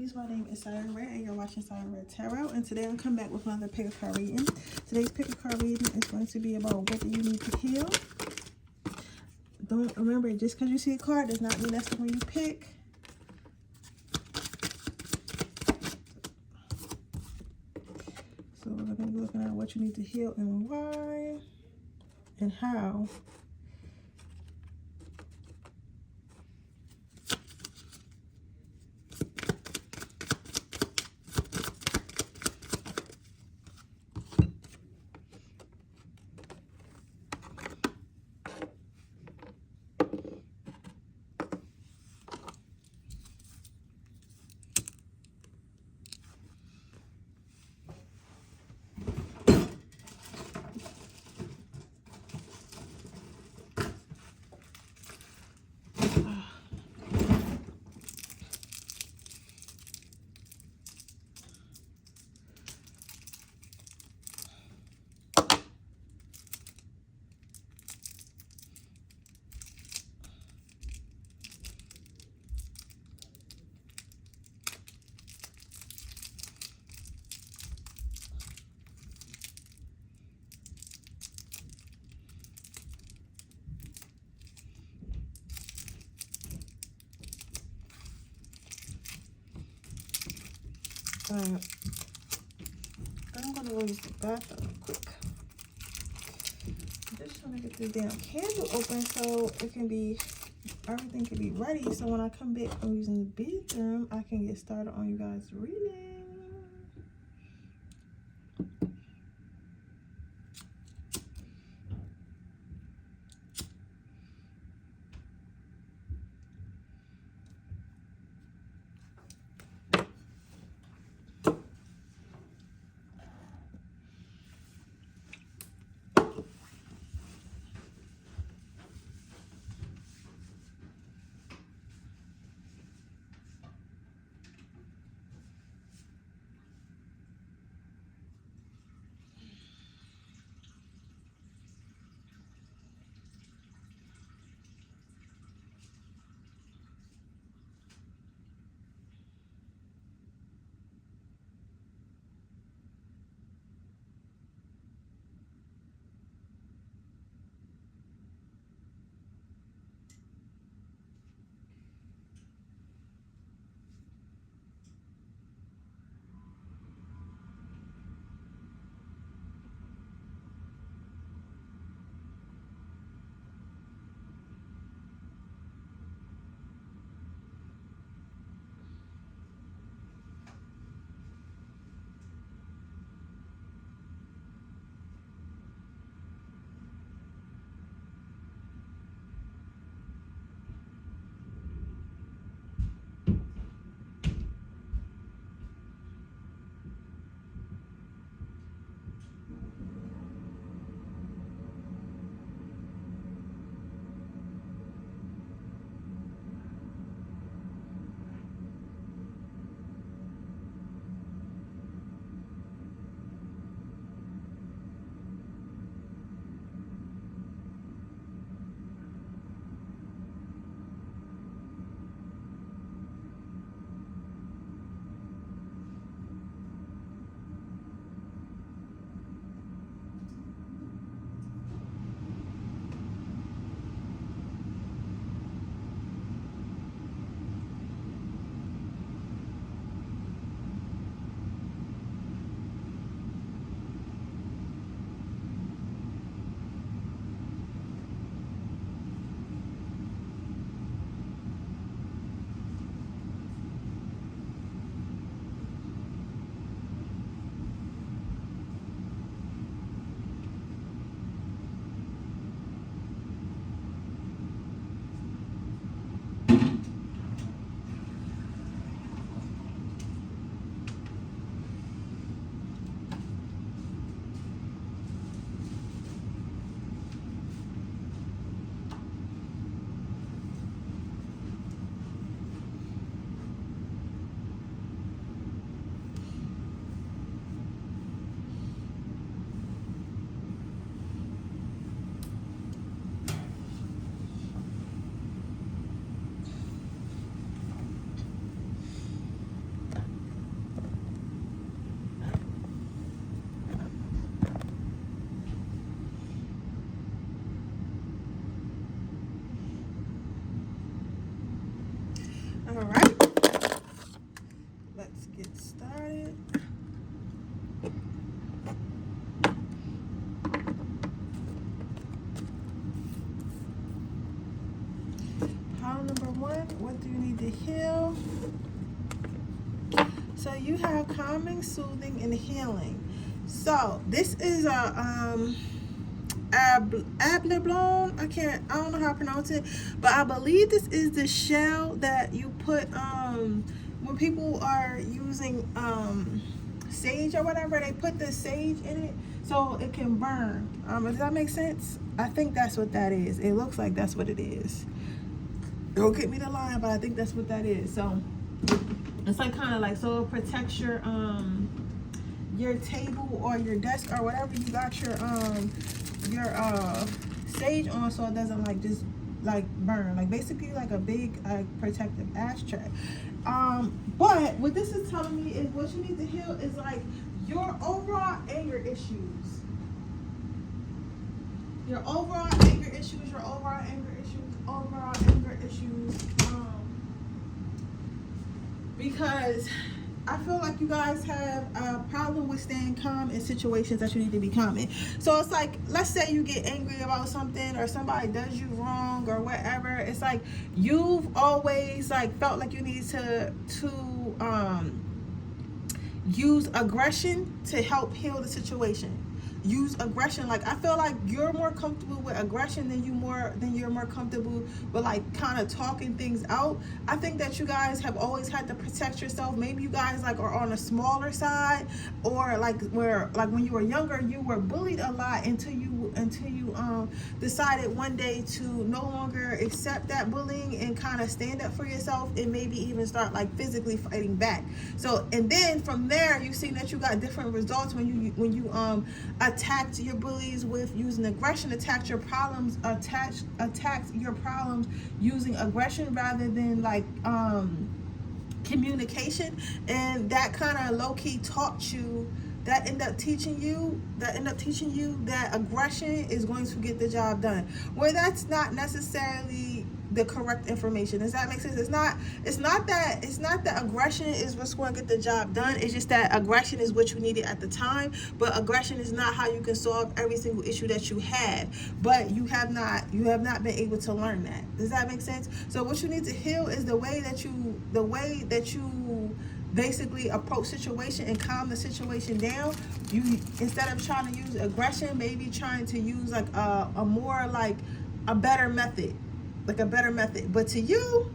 beauties. My name is Siren Red, and you're watching Siren Red Tarot. And today I'm coming back with another pick a card reading. Today's pick a card reading is going to be about what do you need to heal. Don't remember, just because you see a card does not mean that's the one you pick. So we're going to be looking at what you need to heal and why and how. I'm going to go use the bathroom quick. I'm just trying to get this damn candle open so it can be, everything can be ready. So when I come back from using the bathroom, I can get started on you guys' reading. So you have calming, soothing, and healing. So this is a Ableblon. I don't know how to pronounce it, but I believe this is the shell that you put when people are using sage or whatever, they put the sage in it so it can burn. Does that make sense? I think that's what that is. It looks like that's what it is. Don't get me the line, but I think that's what that is. So it's like kind of like, so it protects your table or your desk or whatever you got your sage on, so it doesn't like just like burn, like basically like a big protective ashtray. But what this is telling me is what you need to heal is like your overall anger issues. Your overall anger issues, because I feel like you guys have a problem with staying calm in situations that you need to be calm in. So it's like, let's say you get angry about something or somebody does you wrong or whatever. It's like you've always like felt like you need to use aggression to help heal the situation. Use aggression. Like I feel like you're more comfortable with aggression than you're more comfortable with like kind of talking things out. I think that you guys have always had to protect yourself. Maybe you guys like are on a smaller side, or like where like when you were younger you were bullied a lot until you decided one day to no longer accept that bullying and kind of stand up for yourself and maybe even start like physically fighting back. So and then from there you see that you got different results when you attacked your bullies with using aggression, attacked your problems using aggression rather than like communication, and that kind of low-key taught you, that end up teaching you that aggression is going to get the job done, where that's not necessarily the correct information. Does that make sense? It's not that aggression is what's going to get the job done. It's just that aggression is what you needed at the time, but aggression is not how you can solve every single issue that you have. But you have not been able to learn that. Does that make sense? So what you need to heal is the way that you basically approach situation and calm the situation down. You, instead of trying to use aggression, maybe trying to use like a more like a better method. But to you,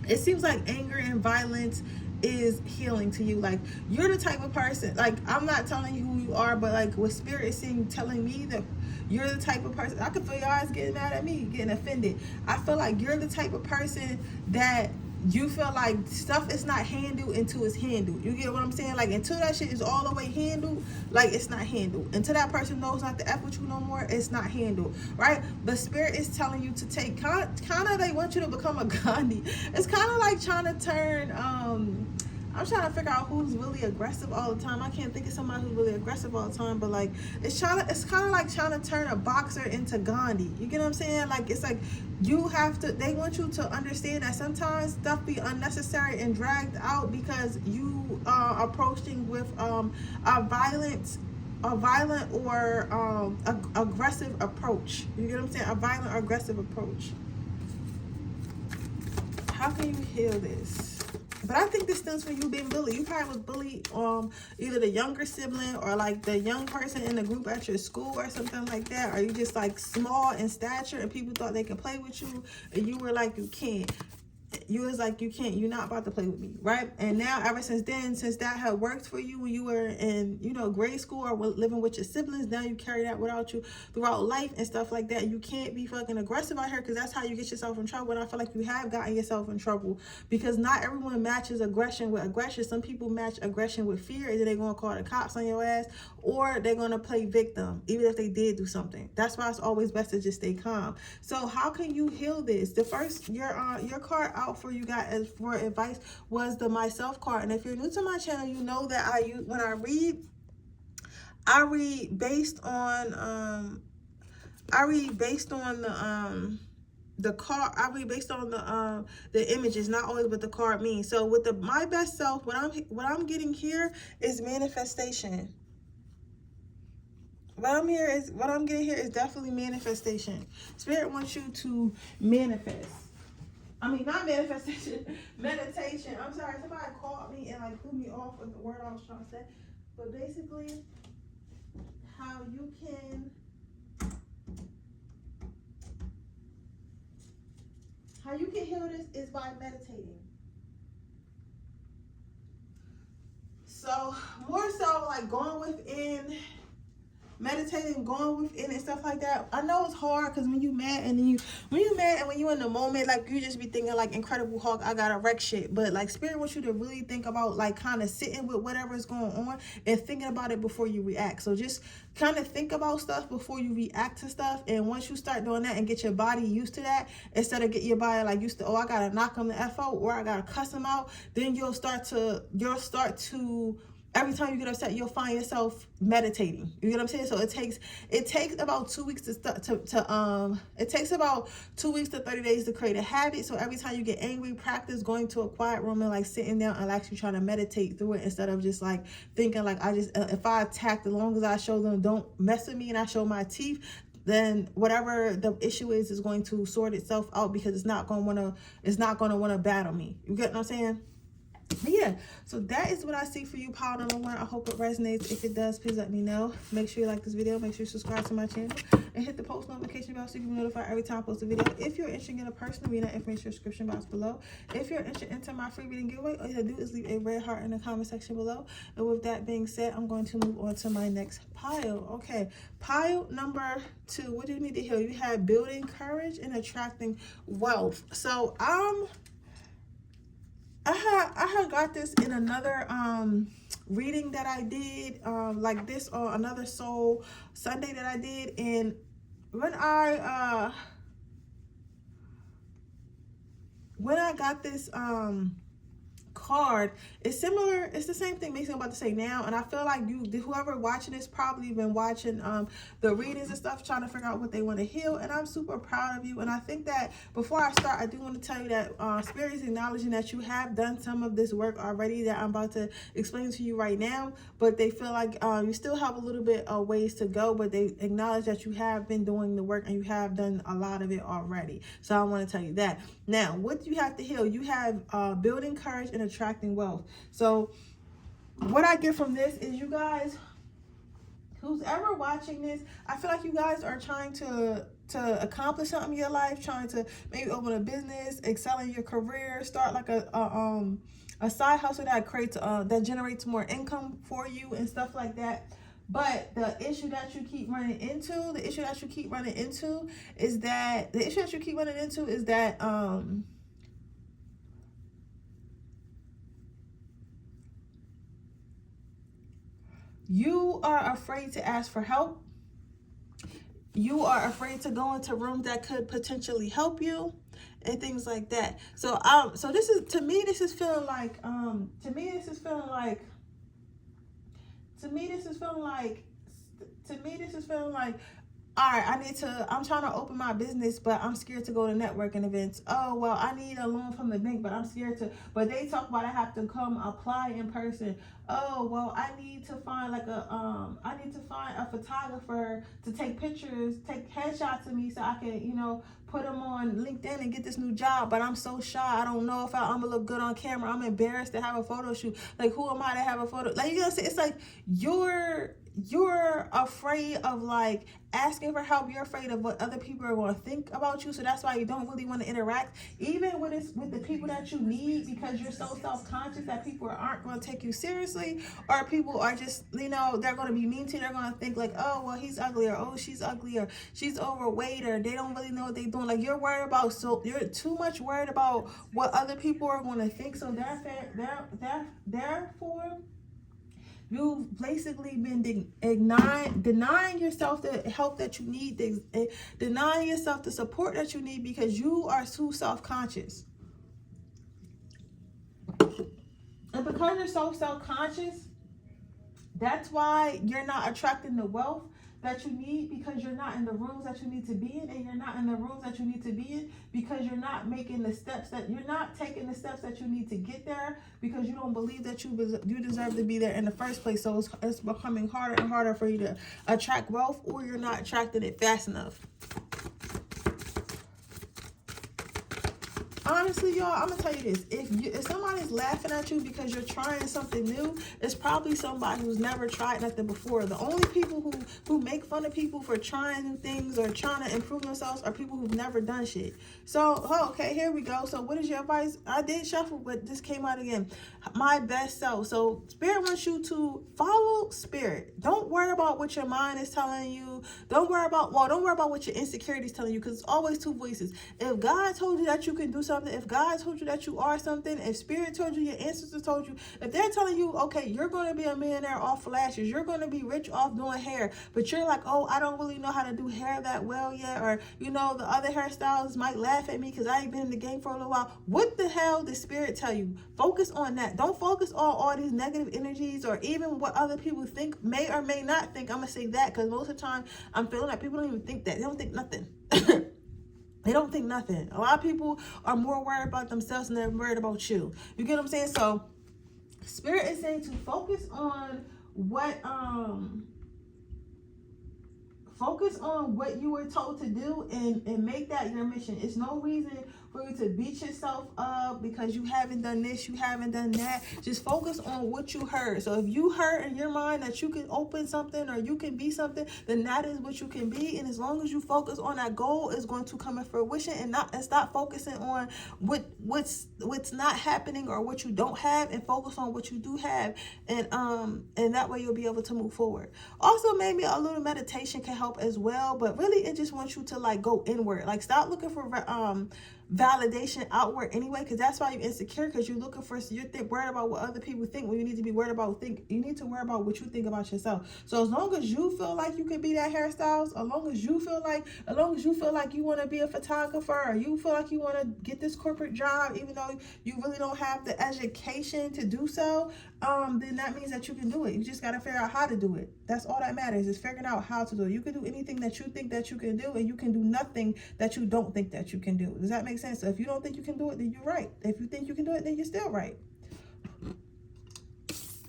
it seems like anger and violence is healing to you. Like you're the type of person, like I'm not telling you who you are, but like what spirit is telling me that you're the type of person, I can feel your eyes getting mad at me, getting offended. I feel like you're the type of person that you feel like stuff is not handled until it's handled. You get what I'm saying? Like until that shit is all the way handled, like it's not handled. Until that person knows not to F with you no more, it's not handled, right? But spirit is telling you to take kind of they want you to become a Gandhi. It's kind of like trying to turn I'm trying to figure out who's really aggressive all the time. I can't think of somebody who's really aggressive all the time, but like it's kind of like trying to turn a boxer into Gandhi. You get what I'm saying? Like it's like they want you to understand that sometimes stuff be unnecessary and dragged out because you are approaching with a violent or aggressive approach. You get what I'm saying? A violent or aggressive approach. How can you heal this? But I think this stems from you being bullied. You probably was bullied either the younger sibling or like the young person in the group at your school or something like that. Or you just like small in stature and people thought they could play with you and you were like, you can't. You was like, you can't, you're not about to play with me, right? And now ever since then, since that had worked for you when you were in, grade school or living with your siblings, now you carry that without you throughout life and stuff like that. You can't be fucking aggressive out here because that's how you get yourself in trouble. And I feel like you have gotten yourself in trouble because not everyone matches aggression with aggression. Some people match aggression with fear. Either they're going to call the cops on your ass or they're going to play victim, even if they did do something. That's why it's always best to just stay calm. So how can you heal this? The first, your card out for you guys for advice was the myself card. And if you're new to my channel, you know that when I read based on the card. I read based on the images, not always what the card means. So with the my best self, what I'm getting here is manifestation. What I'm getting here is definitely manifestation. Spirit wants you to manifest. I mean, not manifestation, meditation. I'm sorry, somebody called me and like threw me off with the word I was trying to say. But basically, how you can heal this is by meditating. So more so like going within, meditating, going within and stuff like that. I know it's hard because when you mad and when you in the moment, like you just be thinking like Incredible Hulk, I gotta wreck shit. But like Spirit wants you to really think about like kind of sitting with whatever is going on and thinking about it before you react. So just kind of think about stuff before you react to stuff. And once you start doing that and get your body used to that, instead of get your body like used to, oh, I gotta knock them the F out or I gotta cuss them out, then you'll start to every time you get upset, you'll find yourself meditating. You get what I'm saying? So it takes about 2 weeks it takes about 2 weeks to 30 days to create a habit. So every time you get angry, practice going to a quiet room and like sitting down and actually trying to meditate through it instead of just like thinking like if I attack, as long as I show them don't mess with me and I show my teeth, then whatever the issue is going to sort itself out because it's not going to want to battle me. You get what I'm saying? But yeah, so that is what I see for you, pile number 1. I hope it resonates. If it does, please let me know. Make sure you like this video. Make sure you subscribe to my channel. And hit the post notification bell so you can be notified every time I post a video. If you're interested in a personal reading, information in the description box below. If you're interested in entering my free reading giveaway, all you have to do is leave a red heart in the comment section below. And with that being said, I'm going to move on to my next pile. Okay, pile number 2. What do you need to heal? You have building courage and attracting wealth. So I had got this in another reading that I did like this, or another Soul Sunday that I did. And when I got this card, it's similar, it's the same thing basically I'm about to say now. And I feel like whoever watching this probably been watching the readings and stuff, trying to figure out what they want to heal. And I'm super proud of you. And I think that before I start, I do want to tell you that Spirit is acknowledging that you have done some of this work already that I'm about to explain to you right now, but they feel like you still have a little bit of ways to go, but they acknowledge that you have been doing the work and you have done a lot of it already. So I want to tell you that. Now, what do you have to heal? You have building courage and attracting wealth. So what I get from this is, you guys, who's ever watching this, I feel like you guys are trying to accomplish something in your life, trying to maybe open a business, excel in your career, start like a side hustle that creates that generates more income for you and stuff like that. But the issue that you keep running into is that you are afraid to ask for help. You are afraid to go into rooms that could potentially help you and things like that. So this is feeling like all right, I'm trying to open my business, but I'm scared to go to networking events. Oh, well, I need a loan from the bank, but I'm scared to, but they talk about I have to come apply in person. Oh, well, I need to find a photographer to take pictures, take headshots of me so I can, put them on LinkedIn and get this new job, but I'm so shy. I don't know if I'm gonna look good on camera. I'm embarrassed to have a photo shoot. Like, who am I to have a photo? Like, you know, it's like you're afraid of like asking for help. You're afraid of what other people are going to think about you. So that's why you don't really want to interact, even with the people that you need, because you're so self-conscious that people aren't going to take you seriously, or people are just, they're going to be mean to you. They're going to think like, oh, well, he's ugly, or oh, she's ugly, or she's overweight, or they don't really know what they're doing. Like, you're too much worried about what other people are going to think. So therefore, you've basically been denying yourself the help that you need, denying yourself the support that you need, because you are too self-conscious. And because you're so self-conscious, that's why you're not attracting the wealth that you need, because you're not in the rooms that you need to be in, and you're not in the rooms that you need to be in because you're not taking the steps that you need to get there, because you don't believe that you deserve to be there in the first place. So it's becoming harder and harder for you to attract wealth, or you're not attracting it fast enough. honestly, y'all, I'm gonna tell you this: if somebody's laughing at you because you're trying something new, it's probably somebody who's never tried nothing before. The only people who make fun of people for trying new things or trying to improve themselves are people who've never done shit. So, okay, here we go. So, what is your advice? I did shuffle, but this came out again. My best self. So, Spirit wants you to follow Spirit. Don't worry about what your mind is telling you. Don't worry about what your insecurities telling you, because it's always two voices. If God told you that you can do something, if God told you that you are something, if Spirit told you, your ancestors told you, if they're telling you, okay, you're going to be a millionaire off flashes, you're going to be rich off doing hair, but you're like, oh, I don't really know how to do hair that well yet, or the other hairstylists might laugh at me because I ain't been in the game for a little while. What the hell did Spirit tell you? Focus on that. Don't focus on all these negative energies or even what other people think, may or may not think. I'm gonna say that because most of the time I'm feeling like people don't even think that. They don't think nothing. They don't think nothing. A lot of people are more worried about themselves than they're worried about you. You get what I'm saying? So Spirit is saying to focus on what you were told to do and make that your mission. It's no reason for you to beat yourself up because you haven't done this, you haven't done that. Just focus on what you heard. So if you heard in your mind that you can open something or you can be something, then that is what you can be. And as long as you focus on that goal, it's going to come in fruition, and stop focusing on what's not happening or what you don't have, and focus on what you do have. And that way you'll be able to move forward. Also, maybe a little meditation can help as well, but really it just wants you to like go inward. Like stop looking for validation outward anyway, because that's why you're insecure, because you're looking for, worried about what other people think when you need to be worried about you need to worry about what you think about yourself. So as long as you feel like you can be that hairstylist, as long as you feel like you want to be a photographer, or you feel like you want to get this corporate job even though you really don't have the education to do so, then that means that you can do it. You just got to figure out how to do it. That's all that matters, is figuring out how to do it. You can do anything that you think that you can do, and you can do nothing that you don't think that you can do. Does that make sense? So if you don't think you can do it, then you're right. If you think you can do it, then you're still right.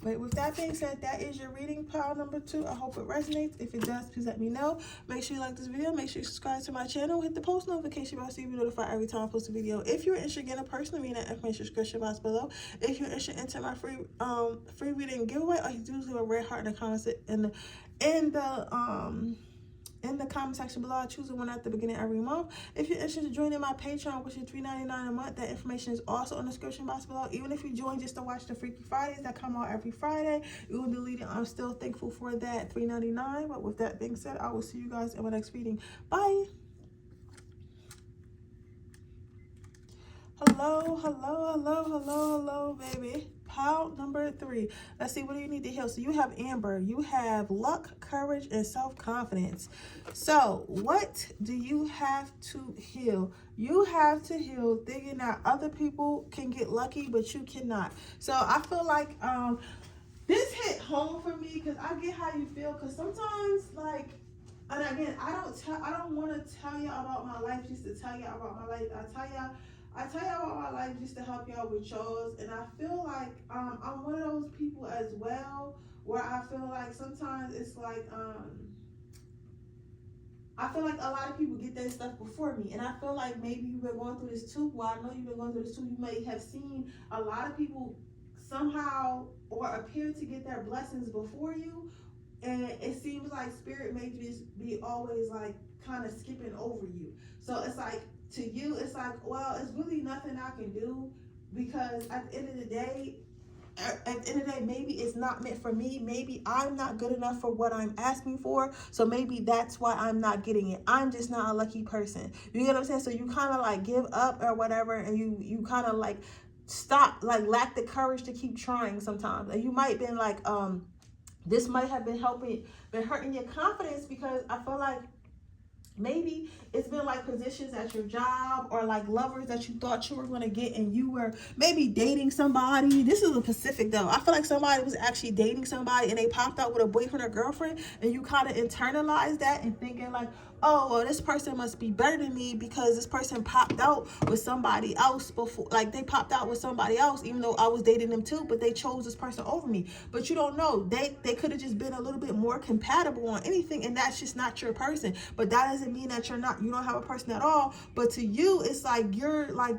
But with that being said, that is your reading pile number 2. I hope it resonates. If it does, please let me know. Make sure you like this video. Make sure you subscribe to my channel. Hit the post notification bell so you'll be notified every time I post a video. If you're interested in getting a personal reading, that information description box below. If you're interested in entering my free reading giveaway, all you do is leave a red heart in the comments in the comment section below. I choose the one at the beginning of every month. If you're interested in joining my Patreon, which is $3.99 a month, that information is also in the description box below. Even if you join just to watch the Freaky Fridays that come out every Friday, you will delete it. I'm still thankful for that $3.99. But with that being said, I will see you guys in my next reading. Bye. Hello, baby. Pile number 3. Let's see, what do you need to heal? So you have Amber, you have luck, courage, and self-confidence. So what do you have to heal? You have to heal thinking that other people can get lucky, but you cannot. So I feel like this hit home for me, because I get how you feel. Because sometimes, like, and again, I don't want to tell y'all about my life just to tell y'all about my life. I tell y'all about my life just to help y'all with yours. And I feel like I'm one of those people as well, where I feel like sometimes it's like I feel like a lot of people get that stuff before me. And I feel like maybe you've been going through this too. Well, I know you've been going through this too. You may have seen a lot of people somehow or appear to get their blessings before you. And it seems like Spirit may just be always like kind of skipping over you. So it's like, to you, it's like, well, it's really nothing I can do, because at the end of the day, maybe it's not meant for me. Maybe I'm not good enough for what I'm asking for. So maybe that's why I'm not getting it. I'm just not a lucky person. You get what I'm saying? So you kind of like give up or whatever, and you kind of like stop, like lack the courage to keep trying sometimes. And you might have been like, this might have been hurting your confidence, because I feel like maybe it's been like positions at your job, or like lovers that you thought you were going to get, and you were maybe dating somebody. This is a Pacific though. I feel like somebody was actually dating somebody and they popped out with a boyfriend or girlfriend, and you kind of internalized that and thinking like, oh, well, this person must be better than me because this person popped out with somebody else before. Like they popped out with somebody else, even though I was dating them too, but they chose this person over me. But you don't know. They could have just been a little bit more compatible on anything, and that's just not your person. But that doesn't mean that you don't have a person at all. But to you, it's like you're like,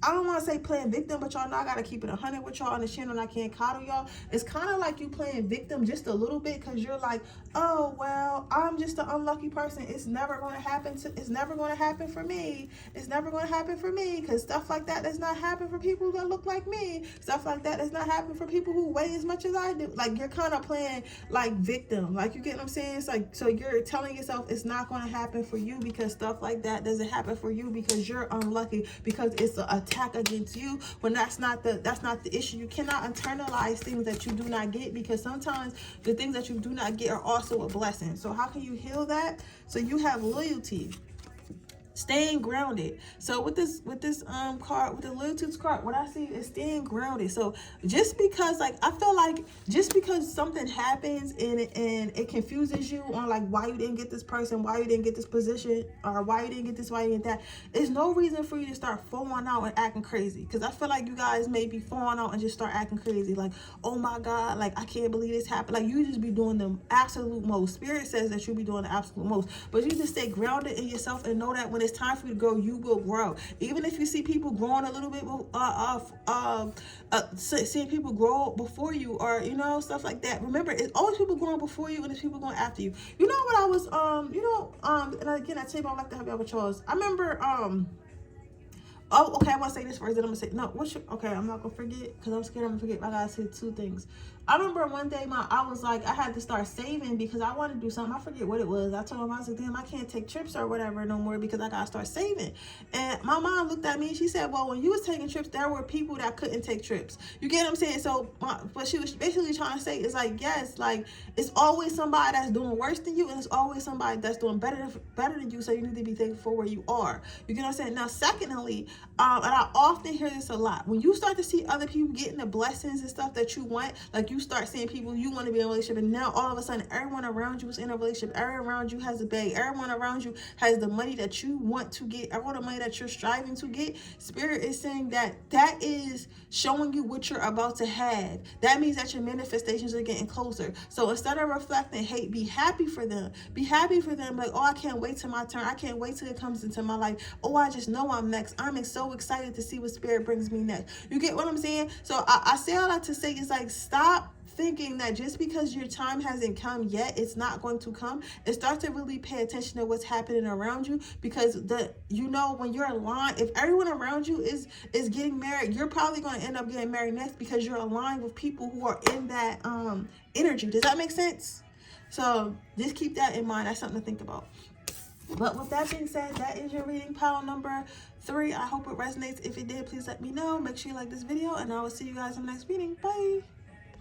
I don't want to say playing victim, but y'all know I gotta keep it 100 with y'all on the channel, and I can't coddle y'all. It's kind of like you playing victim just a little bit, because you're like, oh well, I'm just an unlucky person. It's never going to happen. It's never going to happen for me. It's never going to happen for me, because stuff like that does not happen for people that look like me. Stuff like that does not happen for people who weigh as much as I do. Like, you're kind of playing like victim. Like, you get what I'm saying? It's like, so you're telling yourself it's not going to happen for you because stuff like that doesn't happen for you because you're unlucky, because it's an attack against you, when that's not the issue. You cannot internalize things that you do not get, because sometimes the things that you do not get are also a blessing. So how can you heal that? So you have loyalty, staying grounded. So with this card, with the loyalty card, what I see is staying grounded. So just because, like, I feel like just because something happens and it confuses you on like why you didn't get this person, why you didn't get this position, or why you didn't get this, why you didn't that, there's no reason for you to start falling out and acting crazy. Because I feel like you guys may be falling out and just start acting crazy, like, oh my God, like, I can't believe this happened. Like, you just be doing the absolute most. Spirit says that you be doing the absolute most, but you just stay grounded in yourself and know that when it's time for you to grow, you will grow. Even if you see people growing a little bit, seeing people grow before you, or you know, stuff like that. Remember, it's always people growing before you, and it's people going after you. You know what I was, and again, I tell you, I like to have y'all with y'all. I remember, oh, okay, I want to say this first, then I'm going to say, no, okay, I'm not going to forget, because I'm scared I'm going to forget. I got to say two things. I remember one day, I was like, I had to start saving because I wanted to do something. I forget what it was. I told him, I was like, damn, I can't take trips or whatever no more because I got to start saving. And my mom looked at me and she said, well, when you was taking trips, there were people that couldn't take trips. You get what I'm saying? So what she was basically trying to say is like, yes, like, it's always somebody that's doing worse than you, and it's always somebody that's doing better than you, so you need to be thankful for where you are. You get what I'm saying? Now, secondly, and I often hear this a lot, when you start to see other people getting the blessings and stuff that you want, like you start seeing people you want to be in a relationship, and now all of a sudden everyone around you is in a relationship, everyone around you has a bag, everyone around you has the money that you want to get, everyone the money that you're striving to get. Spirit is saying that that is showing you what you're about to have. That means that your manifestations are getting closer. So instead of reflecting hate, be happy for them. Be happy for them. Like, oh, I can't wait till my turn. I can't wait till it comes into my life. Oh, I just know I'm next. I'm so excited to see what Spirit brings me next. You get what I'm saying? So I say all that to say, it's like, stop thinking that just because your time hasn't come yet, it's not going to come, and start to really pay attention to what's happening around you, because when you're aligned, if everyone around you is getting married, you're probably going to end up getting married next, because you're aligned with people who are in that energy. Does that make sense? So just keep that in mind. That's something to think about. But with that being said, that is your reading, pile number 3. I hope it resonates. If it did, please let me know. Make sure you like this video, and I will see you guys in the next reading. Bye.